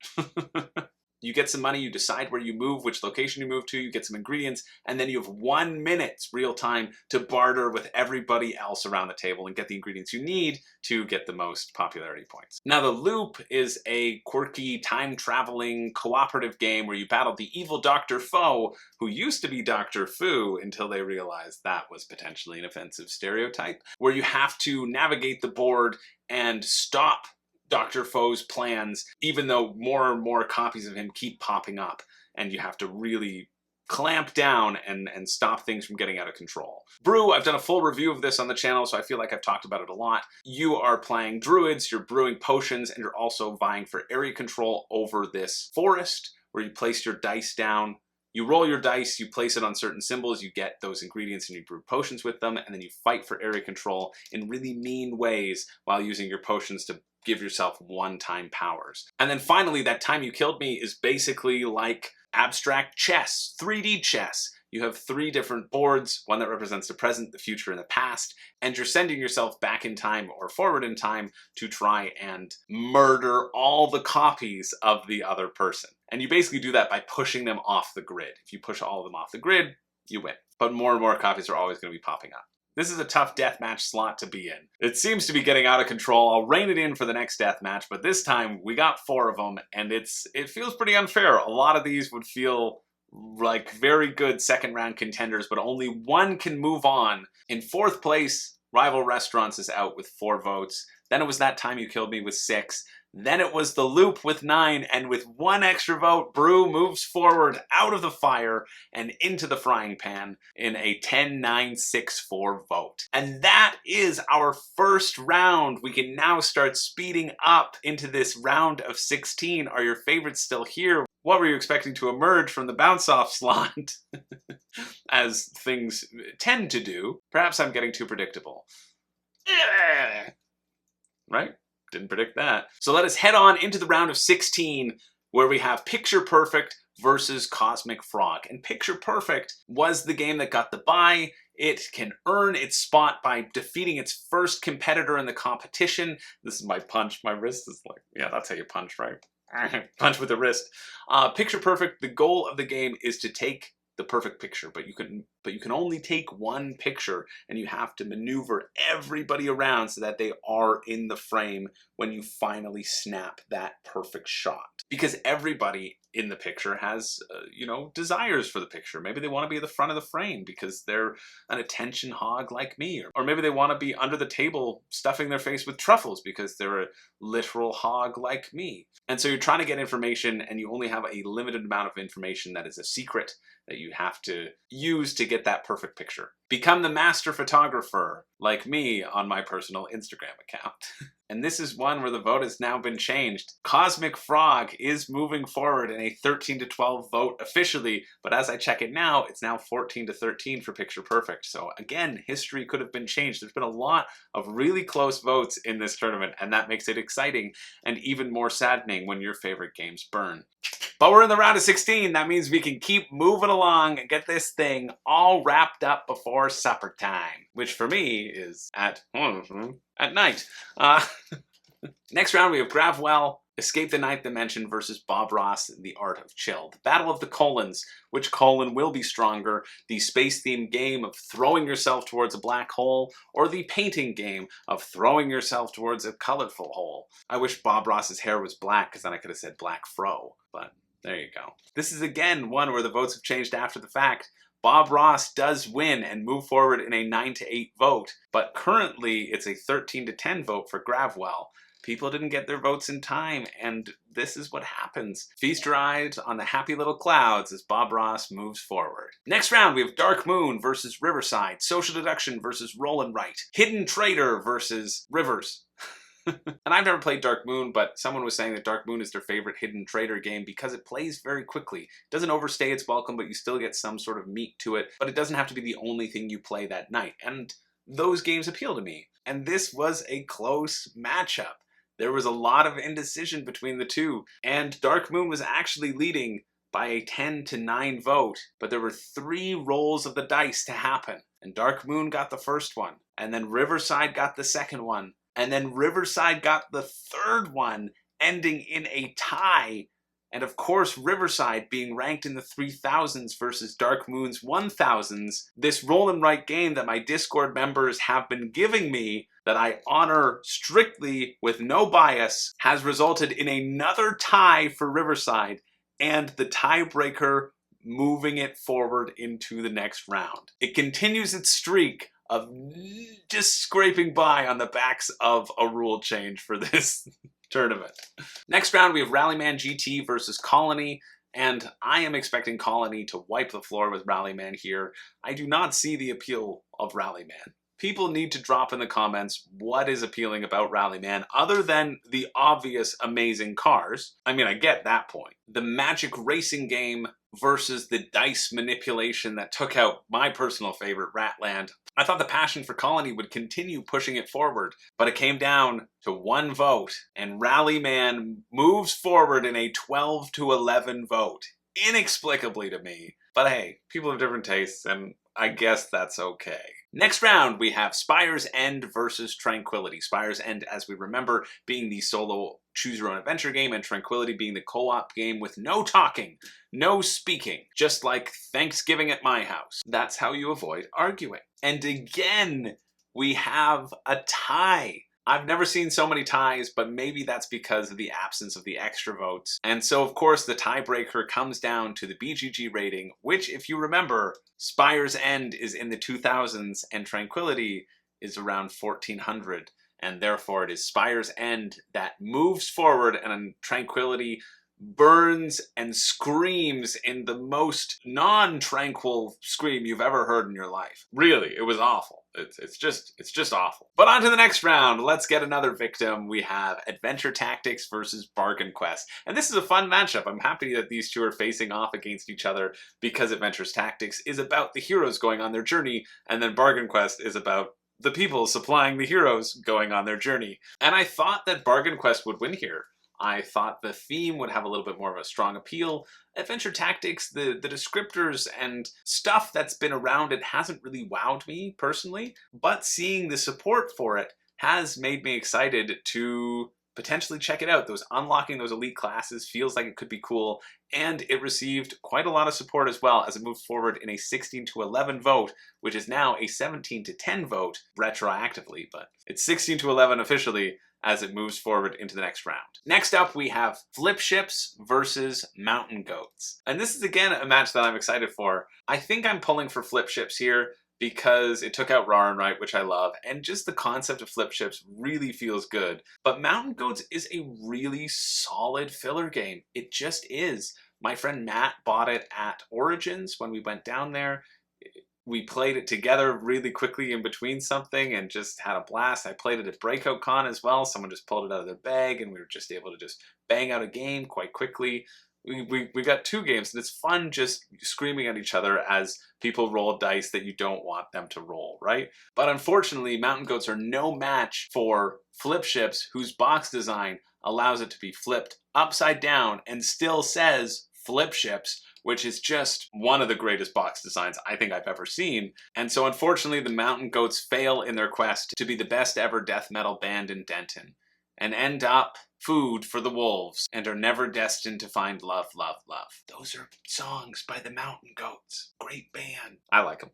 You get some money, you decide where you move, which location you move to, you get some ingredients, and then you have 1 minute real time to barter with everybody else around the table and get the ingredients you need to get the most popularity points. Now the Loop is a quirky, time-traveling, cooperative game where you battle the evil Dr. Foe, who used to be Dr. Fu until they realized that was potentially an offensive stereotype, where you have to navigate the board and stop Dr. Foe's plans, even though more and more copies of him keep popping up, and you have to really clamp down and stop things from getting out of control. Brew, I've done a full review of this on the channel, so I feel like I've talked about it a lot. You are playing druids, you're brewing potions, and you're also vying for area control over this forest, where you place your dice down. You roll your dice, you place it on certain symbols, you get those ingredients and you brew potions with them, and then you fight for area control in really mean ways while using your potions to give yourself one-time powers. And then finally, that time you killed me is basically like abstract chess, 3D chess. You have 3 different boards, one that represents the present, the future, and the past, and you're sending yourself back in time or forward in time to try and murder all the copies of the other person. And you basically do that by pushing them off the grid. If you push all of them off the grid, you win. But more and more copies are always going to be popping up. This is a tough deathmatch slot to be in. It seems to be getting out of control. I'll rein it in for the next deathmatch, but this time we got 4 of them, and it feels pretty unfair. A lot of these would feel like very good second round contenders, but only one can move on. In 4th place, Rival Restaurants is out with 4 votes. Then it was That Time You Killed Me with 6. Then it was The Loop with 9, and with 1 extra vote, Brew moves forward out of the fire and into the frying pan in a 10-9-6-4 vote. And that is our first round. We can now start speeding up into this round of 16. Are your favorites still here? What were you expecting to emerge from the bounce-off slot? As things tend to do. Perhaps I'm getting too predictable. Right? Didn't predict that. So let us head on into the round of 16, where we have Picture Perfect versus Cosmic Frog. And Picture Perfect was the game that got the bye. It can earn its spot by defeating its first competitor in the competition. This is my punch. My wrist is like, yeah, that's how you punch, right? Punch with the wrist. Picture Perfect, the goal of the game is to take the perfect picture, but you can only take 1 picture, and you have to maneuver everybody around so that they are in the frame when you finally snap that perfect shot. Because everybody in the picture has, desires for the picture. Maybe they want to be at the front of the frame because they're an attention hog like me, or maybe they want to be under the table stuffing their face with truffles because they're a literal hog like me. And so you're trying to get information, and you only have a limited amount of information that is a secret that you have to use to get that perfect picture. Become the master photographer, like me on my personal Instagram account. And this is one where the vote has now been changed. Cosmic Frog is moving forward in a 13-12 vote officially, but as I check it now, it's now 14-13 for Picture Perfect. So again, history could have been changed. There's been a lot of really close votes in this tournament, and that makes it exciting and even more saddening when your favorite games burn. But we're in the round of 16. That means we can keep moving along and get this thing all wrapped up before supper time, which for me is at night. Next round, we have Gravwell, Escape the Ninth Dimension versus Bob Ross, The Art of Chill. The Battle of the Colons. Which colon will be stronger? The space-themed game of throwing yourself towards a black hole, or the painting game of throwing yourself towards a colorful hole? I wish Bob Ross's hair was black, because then I could have said black fro, but there you go. This is again one where the votes have changed after the fact. Bob Ross does win and move forward in a 9-8 vote, but currently it's a 13-10 vote for Gravwell. People didn't get their votes in time, and this is what happens. Feast your eyes on the happy little clouds as Bob Ross moves forward. Next round, we have Dark Moon versus Riverside, Social Deduction versus Roll and Write, Hidden Traitor versus Rivers. And I've never played Dark Moon, but someone was saying that Dark Moon is their favorite Hidden Traitor game because it plays very quickly. It doesn't overstay its welcome, but you still get some sort of meat to it. But it doesn't have to be the only thing you play that night. And those games appeal to me. And this was a close matchup. There was a lot of indecision between the two. And Dark Moon was actually leading by a 10-9 vote. But there were 3 rolls of the dice to happen. And Dark Moon got the first one. And then Riverside got the second one. And then Riverside got the third one, ending in a tie And of course, Riverside being ranked in the 3000s versus Dark Moon's 1000s, this roll and write game that my Discord members have been giving me, that I honor strictly with no bias, has resulted in another tie for Riverside, and the tiebreaker moving it forward into the next round. It continues its streak of just scraping by on the backs of a rule change for this tournament. Next round, we have Rallyman GT versus Colony, and I am expecting Colony to wipe the floor with Rallyman here. I do not see the appeal of Rallyman. People need to drop in the comments what is appealing about Rallyman other than the obvious amazing cars. I mean, I get that point. The magic racing game versus the dice manipulation that took out my personal favorite, Ratland. I thought the passion for Colony would continue pushing it forward, but it came down to one vote, and Rallyman moves forward in a 12-11 vote. Inexplicably to me. But hey, people have different tastes, and I guess that's okay. Next round, we have Spire's End versus Tranquility. Spire's End, as we remember, being the solo choose-your-own-adventure game, and Tranquility being the co-op game with no talking, no speaking, just like Thanksgiving at my house. That's how you avoid arguing. And again, we have a tie. I've never seen so many ties, but maybe that's because of the absence of the extra votes. And so, of course, the tiebreaker comes down to the BGG rating, which, if you remember, Spire's End is in the 2000s and Tranquility is around 1400. And therefore, it is Spire's End that moves forward, and Tranquility burns and screams in the most non-tranquil scream you've ever heard in your life. Really, it was awful. It's just awful. But on to the next round. Let's get another victim. We have Adventure Tactics versus Bargain Quest. And this is a fun matchup. I'm happy that these two are facing off against each other, because Adventure Tactics is about the heroes going on their journey, and then Bargain Quest is about the people supplying the heroes going on their journey. And I thought that Bargain Quest would win here. I thought the theme would have a little bit more of a strong appeal. Adventure Tactics, the descriptors and stuff that's been around it hasn't really wowed me personally, but seeing the support for it has made me excited to potentially check it out. Unlocking those elite classes feels like it could be cool, and it received quite a lot of support as well as it moved forward in a 16-11 vote, which is now a 17-10 vote retroactively, but it's 16-11 officially as it moves forward into the next round. Next up, we have Flip Ships versus Mountain Goats. And this is, again, a match that I'm excited for. I think I'm pulling for Flip Ships here because it took out Rawr and Right, which I love, and just the concept of Flip Ships really feels good. But Mountain Goats is a really solid filler game. It just is. My friend Matt bought it at Origins when we went down there. We played it together really quickly in between something and just had a blast. I played it at Breakout Con as well. Someone just pulled it out of their bag and we were just able to just bang out a game quite quickly. We got 2 games, and it's fun just screaming at each other as people roll dice that you don't want them to roll, right? But unfortunately, Mountain Goats are no match for Flip Ships, whose box design allows it to be flipped upside down and still says Flip Ships, which is just one of the greatest box designs I think I've ever seen. And so unfortunately, the Mountain Goats fail in their quest to be the best ever death metal band in Denton, and end up food for the wolves, and are never destined to find love, love, love. Those are songs by the Mountain Goats. Great band. I like them.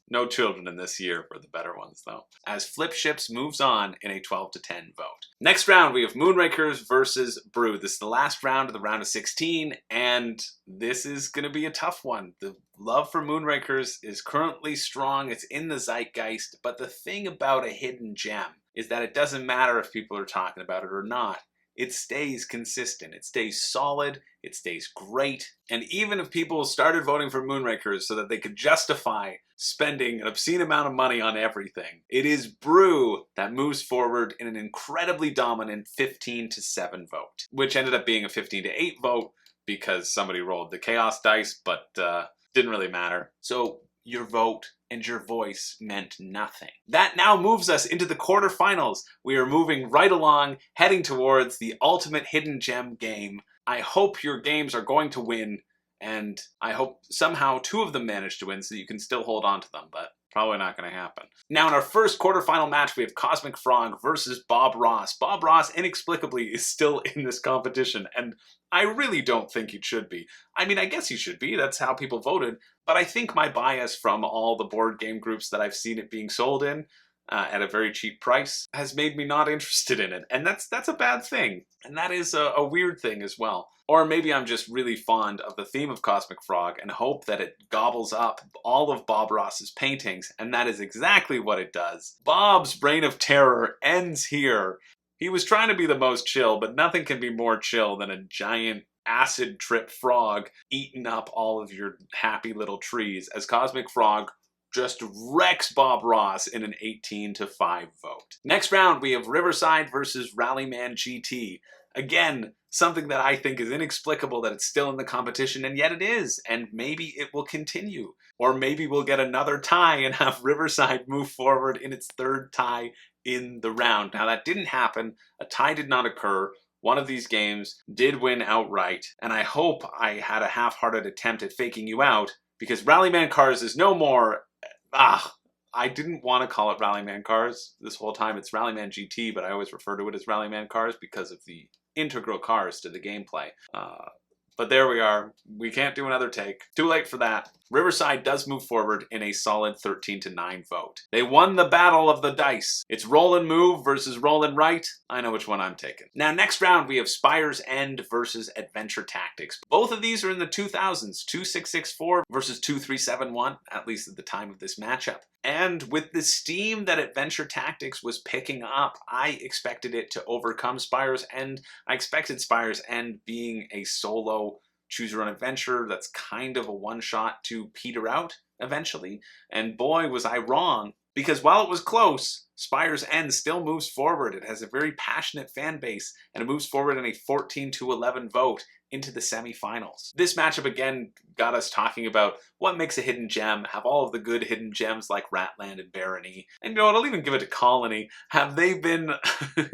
No children in this year were the better ones, though. As Flip Ships moves on in a 12-10 vote. Next round, we have Monrakers versus Brew. This is the last round of the round of 16, and this is going to be a tough one. The love for Monrakers is currently strong. It's in the zeitgeist, but the thing about a hidden gem is that it doesn't matter if people are talking about it or not. It stays consistent, it stays solid, it stays great. And even if people started voting for Monrakers so that they could justify spending an obscene amount of money on everything, it is Brew that moves forward in an incredibly dominant 15-7 vote, which ended up being a 15-8 vote because somebody rolled the chaos dice, but didn't really matter. So your vote and your voice meant nothing. That now moves us into the quarterfinals. We are moving right along, heading towards the ultimate hidden gem game. I hope your games are going to win, And I hope somehow 2 of them manage to win so that you can still hold on to them, but probably not going to happen. Now in our first quarterfinal match, we have Cosmic Frog versus Bob Ross. Bob Ross, inexplicably, is still in this competition, and I really don't think he should be. I mean, I guess he should be, that's how people voted, but I think my bias from all the board game groups that I've seen it being sold in, at a very cheap price, has made me not interested in it. And that's a bad thing. And that is a weird thing as well. Or maybe I'm just really fond of the theme of Cosmic Frog and hope that it gobbles up all of Bob Ross's paintings, and that is exactly what it does. Bob's reign of terror ends here. He was trying to be the most chill, but nothing can be more chill than a giant acid trip frog eating up all of your happy little trees as Cosmic Frog just wrecks Bob Ross in an 18-5 vote. Next round, we have Riverside versus Rallyman GT. Again, something that I think is inexplicable that it's still in the competition, and yet it is, and maybe it will continue. Or maybe we'll get another tie and have Riverside move forward in its 3rd tie in the round. Now that didn't happen, a tie did not occur. One of these games did win outright, and I hope I had a half-hearted attempt at faking you out, because Rallyman Cars is no more. I didn't want to call it Rallyman Cars this whole time. It's Rallyman GT, but I always refer to it as Rallyman Cars because of the integral cars to the gameplay. But there we are. We can't do another take. Too late for that. Riverside does move forward in a solid 13-9 vote. They won the battle of the dice. It's roll and move versus roll and write. I know which one I'm taking. Now, next round, we have Spire's End versus Adventure Tactics. Both of these are in the 2000s. 2664 versus 2371, at least at the time of this matchup. And with the steam that Adventure Tactics was picking up, I expected it to overcome Spire's End. I expected Spire's End being a solo choose your own adventure that's kind of a one-shot to peter out eventually. And boy, was I wrong. Because while it was close, Spire's End still moves forward. It has a very passionate fan base, and it moves forward in a 14-11 vote into the semifinals. This matchup again got us talking about what makes a hidden gem. Have all of the good hidden gems like Ratland and Barony, and you know what, I'll even give it to Colony. Have they been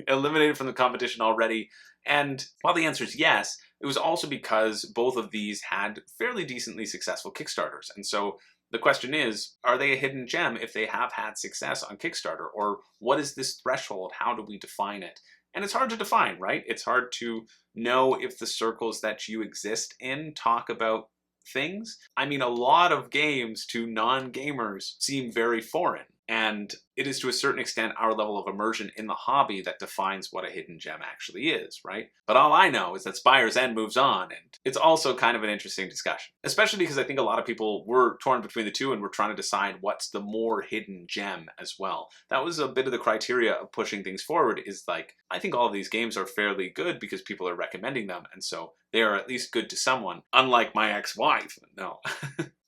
eliminated from the competition already? And while the answer is yes, it was also because both of these had fairly decently successful Kickstarters. And so the question is, are they a hidden gem if they have had success on Kickstarter? Or what is this threshold? How do we define it? And it's hard to define, right? It's hard to know if the circles that you exist in talk about things. I mean, a lot of games to non-gamers seem very foreign. And it is to a certain extent our level of immersion in the hobby that defines what a hidden gem actually is, right? But all I know is that Spire's End moves on, and it's also kind of an interesting discussion. Especially because I think a lot of people were torn between the two and were trying to decide what's the more hidden gem as well. That was a bit of the criteria of pushing things forward, is like, I think all of these games are fairly good because people are recommending them, and so they are at least good to someone. Unlike my ex-wife. No.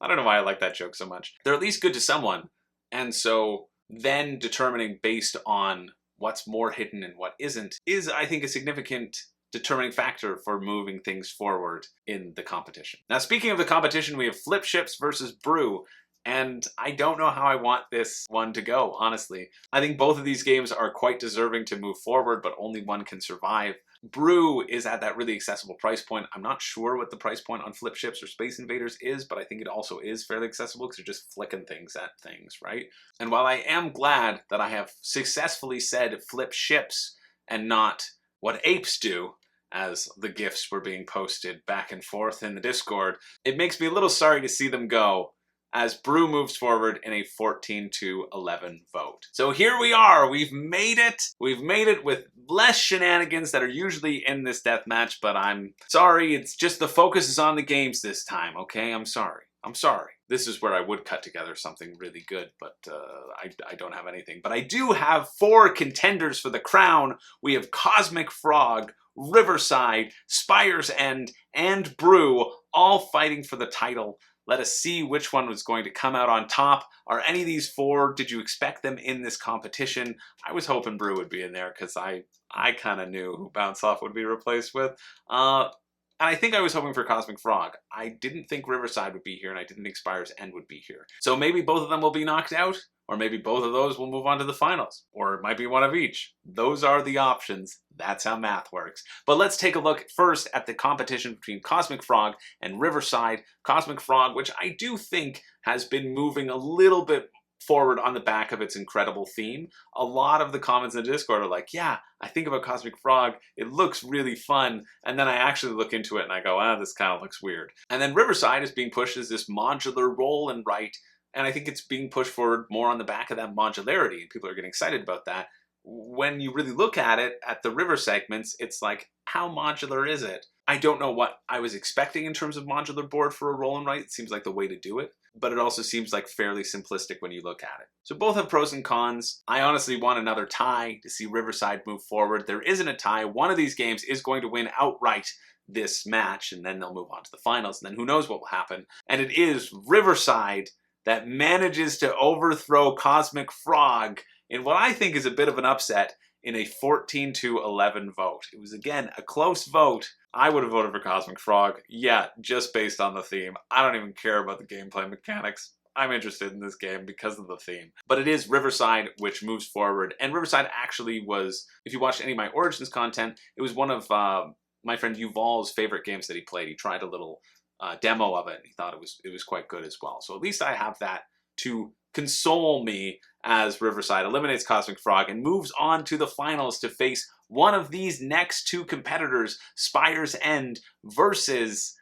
I don't know why I like that joke so much. They're at least good to someone. And so then determining based on what's more hidden and what isn't is, I think, a significant determining factor for moving things forward in the competition. Now, speaking of the competition, we have Flip Ships versus Brew. And I don't know how I want this one to go, honestly. I think both of these games are quite deserving to move forward, but only one can survive. Brew is at that really accessible price point. I'm not sure what the price point on Flip Ships or Space Invaders is, but I think it also is fairly accessible because you're just flicking things at things, right? And while I am glad that I have successfully said Flip Ships and not what apes do, as the GIFs were being posted back and forth in the Discord, it makes me a little sorry to see them go, as Brew moves forward in a 14-11 vote. So here we are, we've made it. We've made it with less shenanigans that are usually in this deathmatch, but I'm sorry, it's just the focus is on the games this time, okay? I'm sorry. I'm sorry. This is where I would cut together something really good, but I don't have anything. But I do have 4 contenders for the crown. We have Cosmic Frog, Riverside, Spire's End, and Brew, all fighting for the title. Let us see which one was going to come out on top. Are any of these 4, did you expect them in this competition? I was hoping Brew would be in there because I kind of knew who Bounce Off would be replaced with. And I think I was hoping for Cosmic Frog. I didn't think Riverside would be here, and I didn't think Spire's End would be here. So maybe both of them will be knocked out, or maybe both of those will move on to the finals. Or it might be one of each. Those are the options. That's how math works. But let's take a look first at the competition between Cosmic Frog and Riverside. Cosmic Frog, which I do think has been moving a little bit forward on the back of its incredible theme. A lot of the comments in the Discord are like, yeah, I think about Cosmic Frog, it looks really fun, and then I actually look into it and I go, ah, this kind of looks weird. And then Riverside is being pushed as this modular roll and write, and I think it's being pushed forward more on the back of that modularity, and people are getting excited about that. When you really look at it, at the river segments, it's like, how modular is it? I don't know what I was expecting in terms of modular board for a roll and write. It seems like the way to do it, but it also seems like fairly simplistic when you look at it. So both have pros and cons. I honestly want another tie to see Riverside move forward. There isn't a tie. One of these games is going to win outright this match, and then they'll move on to the finals, and then who knows what will happen. And it is Riverside that manages to overthrow Cosmic Frog in what I think is a bit of an upset in a 14-11 vote. It was, again, a close vote. I would have voted for Cosmic Frog, yeah, just based on the theme. I don't even care about the gameplay mechanics. I'm interested in this game because of the theme. But it is Riverside which moves forward. And Riverside actually was, if you watched any of my Origins content, it was one of my friend Yuval's favorite games that he played. He tried a little demo of it, and he thought it was quite good as well. So at least I have that to console me as Riverside eliminates Cosmic Frog and moves on to the finals to face one of these next two competitors, Spire's End versus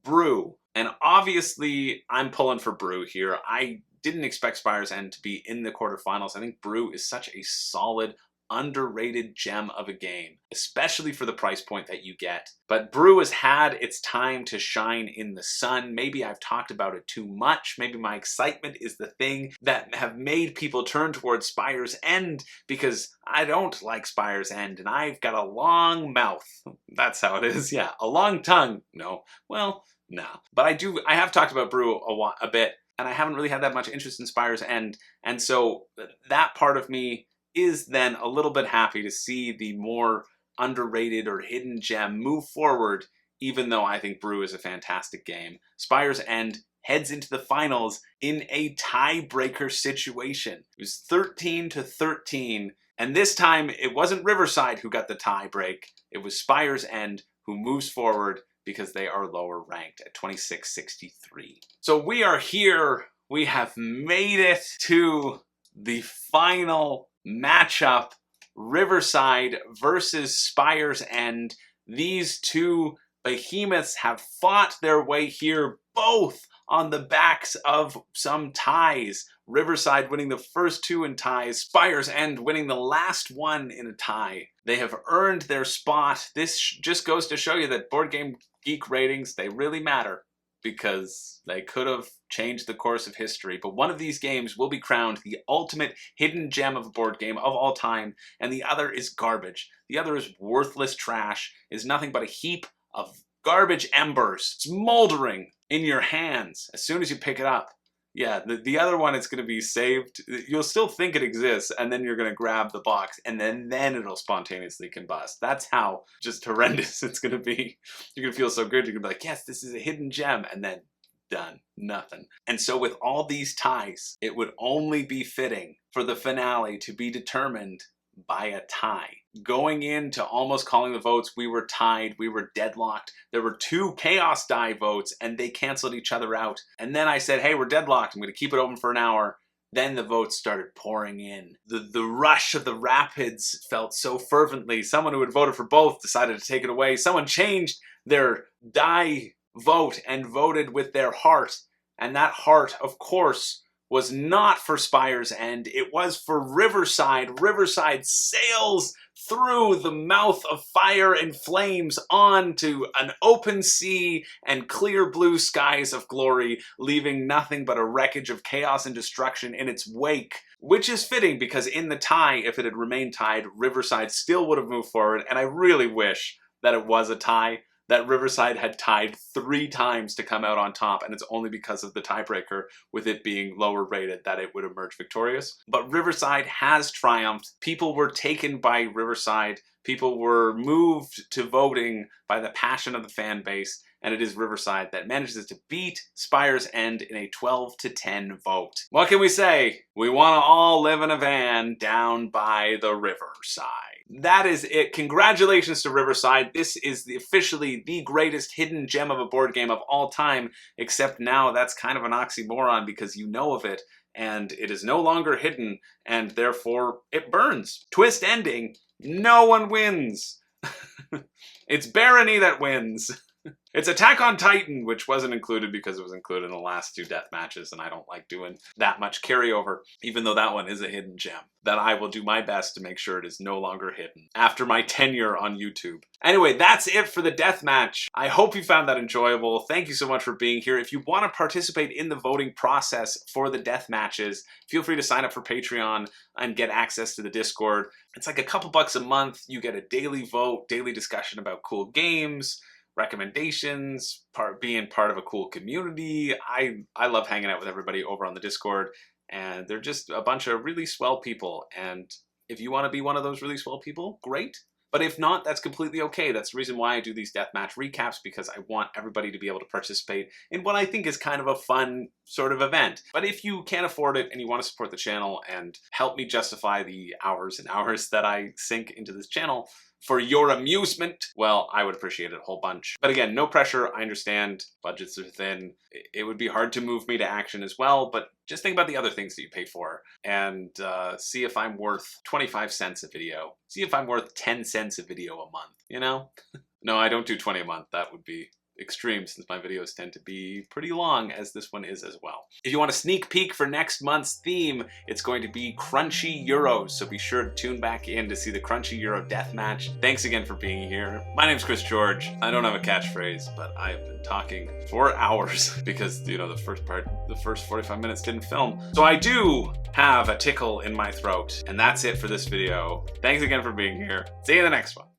Brew. And obviously, I'm pulling for Brew here. I didn't expect Spire's End to be in the quarterfinals. I think Brew is such a solid, underrated gem of a game, especially for the price point that you get. But Brew has had its time to shine in the sun. Maybe I've talked about it too much. Maybe my excitement is the thing that have made people turn towards Spire's End, because I don't like Spire's End and I've got a long mouth. That's how it is. Yeah, a long tongue. No. Well, no. But I have talked about Brew a bit, and I haven't really had that much interest in Spire's End. And so that part of me is then a little bit happy to see the more underrated or hidden gem move forward, even though I think Brew is a fantastic game. Spire's End heads into the finals in a tiebreaker situation. It was 13-13, and this time it wasn't Riverside who got the tie break. It was Spire's End who moves forward because they are lower ranked at 26-63. So we are here. We have made it to the final matchup, Riverside versus Spire's End. These two behemoths have fought their way here, both on the backs of some ties. Riverside winning the first two in ties, Spire's End winning the last one in a tie. They have earned their spot. This just goes to show you that Board Game Geek ratings, they really matter, because they could have changed the course of history. But one of these games will be crowned the ultimate hidden gem of a board game of all time, and the other is garbage. The other is worthless trash, is nothing but a heap of garbage embers. It's moldering in your hands as soon as you pick it up. Yeah, the other one, it's going to be saved. You'll still think it exists, and then you're going to grab the box, and then it'll spontaneously combust. That's how just horrendous it's going to be. You're going to feel so good. You're going to be like, yes, this is a hidden gem, and then done. Nothing. And so with all these ties, it would only be fitting for the finale to be determined by a tie. Going into almost calling the votes, we were tied, we were deadlocked. There were two chaos die votes and they canceled each other out. And then I said, hey, we're deadlocked, I'm going to keep it open for an hour. Then the votes started pouring in. The rush of the rapids felt so fervently. Someone who had voted for both decided to take it away. Someone changed their die vote and voted with their heart. And that heart, of course, was not for Spire's End. It was for Riverside. Riverside sails through the mouth of fire and flames onto an open sea and clear blue skies of glory, leaving nothing but a wreckage of chaos and destruction in its wake. Which is fitting, because in the tie, if it had remained tied, Riverside still would have moved forward, and I really wish that it was a tie, that Riverside had tied 3 times to come out on top, and it's only because of the tiebreaker, with it being lower rated, that it would emerge victorious. But Riverside has triumphed. People were taken by Riverside. People were moved to voting by the passion of the fan base, and it is Riverside that manages to beat Spire's End in a 12-10 vote. What can we say? We want to all live in a van down by the riverside. That is it. Congratulations to Riverside. This is officially the greatest hidden gem of a board game of all time, except now that's kind of an oxymoron because you know of it, and it is no longer hidden, and therefore it burns. Twist ending, no one wins. It's Barony that wins. It's Attack on Titan, which wasn't included because it was included in the last 2 death matches, and I don't like doing that much carryover, even though that one is a hidden gem that I will do my best to make sure it is no longer hidden after my tenure on YouTube. Anyway, that's it for the death match. I hope you found that enjoyable. Thank you so much for being here. If you want to participate in the voting process for the death matches, feel free to sign up for Patreon and get access to the Discord. It's like a couple bucks a month. You get a daily vote, daily discussion about cool games, recommendations, being part of a cool community. I love hanging out with everybody over on the Discord, and they're just a bunch of really swell people. And if you want to be one of those really swell people, great. But if not, that's completely okay. That's the reason why I do these deathmatch recaps, because I want everybody to be able to participate in what I think is kind of a fun sort of event. But if you can't afford it and you want to support the channel and help me justify the hours and hours that I sink into this channel for your amusement, well, I would appreciate it a whole bunch. But again, no pressure. I understand budgets are thin. It would be hard to move me to action as well, but just think about the other things that you pay for and see if I'm worth 25 cents a video. See if I'm worth 10 cents a video a month, you know? No, I don't do 20 a month. That would be extreme since my videos tend to be pretty long, as this one is as well. If you want a sneak peek for next month's theme, it's going to be Crunchy Euros, so be sure to tune back in to see the Crunchy Euro Deathmatch. Thanks again for being here. My name's Chris George. I don't have a catchphrase, but I've been talking for hours because, you know, the first 45 minutes didn't film. So I do have a tickle in my throat, and that's it for this video. Thanks again for being here. See you in the next one.